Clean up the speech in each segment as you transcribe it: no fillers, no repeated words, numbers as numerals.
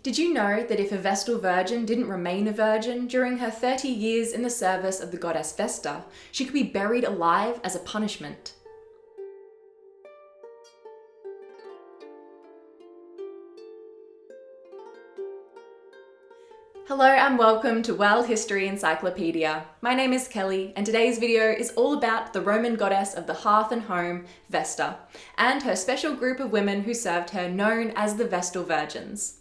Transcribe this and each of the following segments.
Did you know that if a Vestal virgin didn't remain a virgin during her 30 years in the service of the goddess Vesta, she could be buried alive as a punishment? Hello and welcome to World History Encyclopedia. My name is Kelly and today's video is all about the Roman goddess of the hearth and home, Vesta, and her special group of women who served her known as the Vestal Virgins.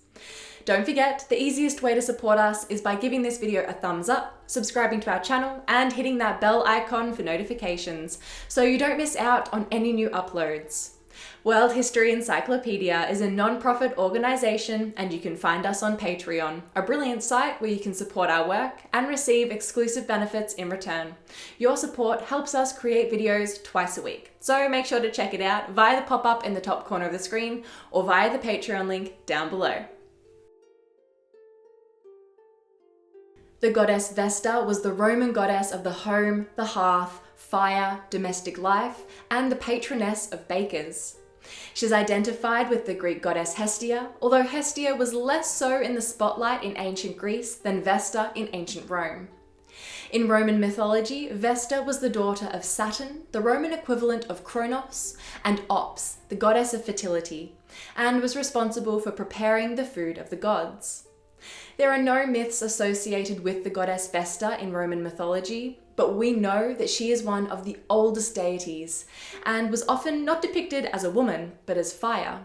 Don't forget, the easiest way to support us is by giving this video a thumbs up, subscribing to our channel, and hitting that bell icon for notifications so you don't miss out on any new uploads. World History Encyclopedia is a non-profit organisation and you can find us on Patreon, a brilliant site where you can support our work and receive exclusive benefits in return. Your support helps us create videos twice a week, so make sure to check it out via the pop-up in the top corner of the screen or via the Patreon link down below. The goddess Vesta was the Roman goddess of the home, the hearth, fire, domestic life, and the patroness of bakers. She's identified with the Greek goddess Hestia, although Hestia was less so in the spotlight in ancient Greece than Vesta in ancient Rome. In Roman mythology, Vesta was the daughter of Saturn, the Roman equivalent of Kronos, and Ops, the goddess of fertility, and was responsible for preparing the food of the gods. There are no myths associated with the goddess Vesta in Roman mythology, but we know that she is one of the oldest deities and was often not depicted as a woman, but as fire.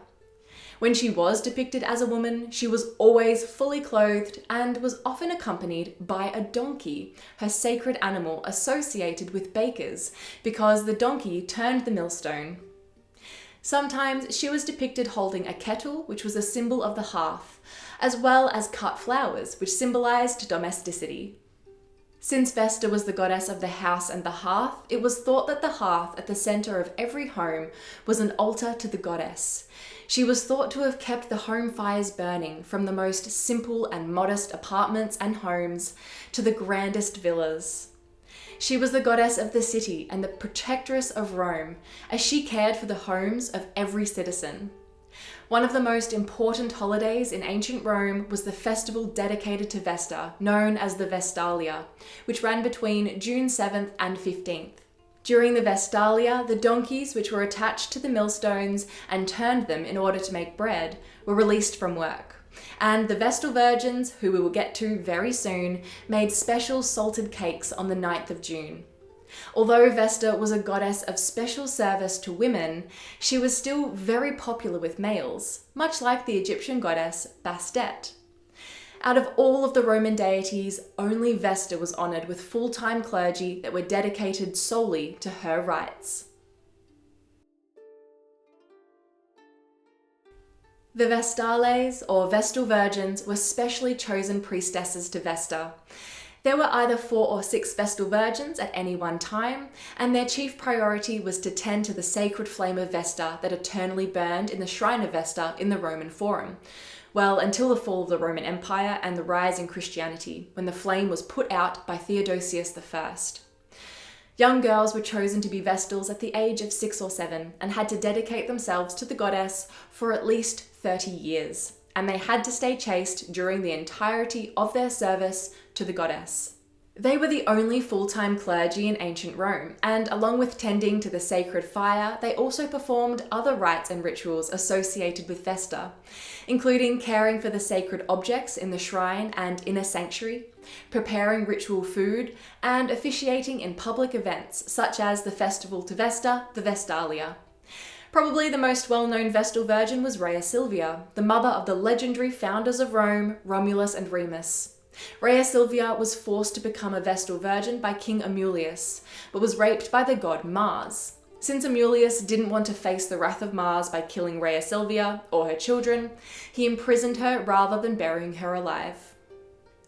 When she was depicted as a woman, she was always fully clothed and was often accompanied by a donkey, her sacred animal associated with bakers, because the donkey turned the millstone. Sometimes she was depicted holding a kettle, which was a symbol of the hearth, as well as cut flowers, which symbolized domesticity. Since Vesta was the goddess of the house and the hearth, it was thought that the hearth at the center of every home was an altar to the goddess. She was thought to have kept the home fires burning from the most simple and modest apartments and homes to the grandest villas. She was the goddess of the city and the protectress of Rome, as she cared for the homes of every citizen. One of the most important holidays in ancient Rome was the festival dedicated to Vesta, known as the Vestalia, which ran between June 7th and 15th. During the Vestalia, the donkeys, which were attached to the millstones and turned them in order to make bread, were released from work. And the Vestal Virgins, who we will get to very soon, made special salted cakes on the 9th of June. Although Vesta was a goddess of special service to women, she was still very popular with males, much like the Egyptian goddess Bastet. Out of all of the Roman deities, only Vesta was honoured with full-time clergy that were dedicated solely to her rites. The Vestales, or Vestal Virgins, were specially chosen priestesses to Vesta. There were either 4 or 6 Vestal Virgins at any one time, and their chief priority was to tend to the sacred flame of Vesta that eternally burned in the shrine of Vesta in the Roman Forum. Well, until the fall of the Roman Empire and the rise in Christianity, when the flame was put out by Theodosius I. Young girls were chosen to be Vestals at the age of 6 or 7 and had to dedicate themselves to the goddess for at least 30 years. And they had to stay chaste during the entirety of their service to the goddess. They were the only full-time clergy in ancient Rome, and along with tending to the sacred fire, they also performed other rites and rituals associated with Vesta, including caring for the sacred objects in the shrine and inner sanctuary, preparing ritual food, and officiating in public events such as the festival to Vesta, the Vestalia. Probably the most well-known Vestal Virgin was Rhea Silvia, the mother of the legendary founders of Rome, Romulus and Remus. Rhea Silvia was forced to become a Vestal Virgin by King Amulius, but was raped by the god Mars. Since Amulius didn't want to face the wrath of Mars by killing Rhea Silvia or her children, he imprisoned her rather than burying her alive.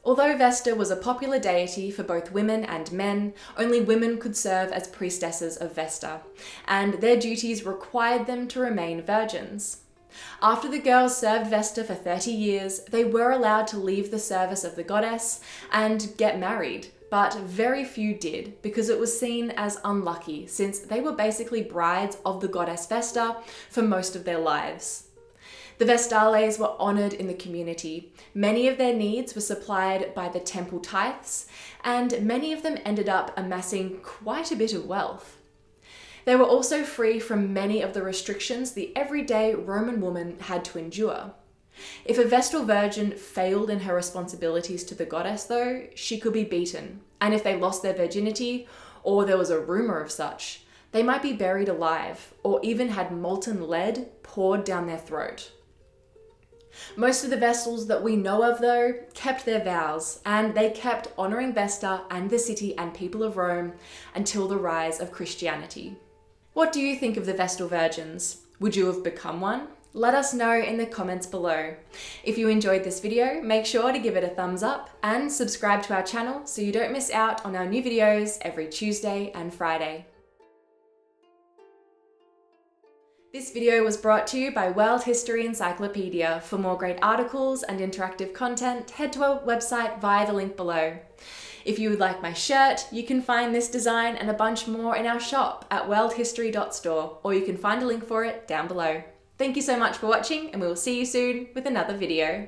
Although Vesta was a popular deity for both women and men, only women could serve as priestesses of Vesta, and their duties required them to remain virgins. After the girls served Vesta for 30 years, they were allowed to leave the service of the goddess and get married, but very few did because it was seen as unlucky since they were basically brides of the goddess Vesta for most of their lives. The Vestales were honoured in the community. Many of their needs were supplied by the temple tithes, and many of them ended up amassing quite a bit of wealth. They were also free from many of the restrictions the everyday Roman woman had to endure. If a Vestal virgin failed in her responsibilities to the goddess, though, she could be beaten, and if they lost their virginity, or there was a rumour of such, they might be buried alive, or even had molten lead poured down their throat. Most of the Vestals that we know of, though, kept their vows, and they kept honouring Vesta and the city and people of Rome until the rise of Christianity. What do you think of the Vestal Virgins? Would you have become one? Let us know in the comments below. If you enjoyed this video, make sure to give it a thumbs up and subscribe to our channel so you don't miss out on our new videos every Tuesday and Friday. This video was brought to you by World History Encyclopedia. For more great articles and interactive content, head to our website via the link below. If you would like my shirt, you can find this design and a bunch more in our shop at worldhistory.store, or you can find a link for it down below. Thank you so much for watching, and we will see you soon with another video.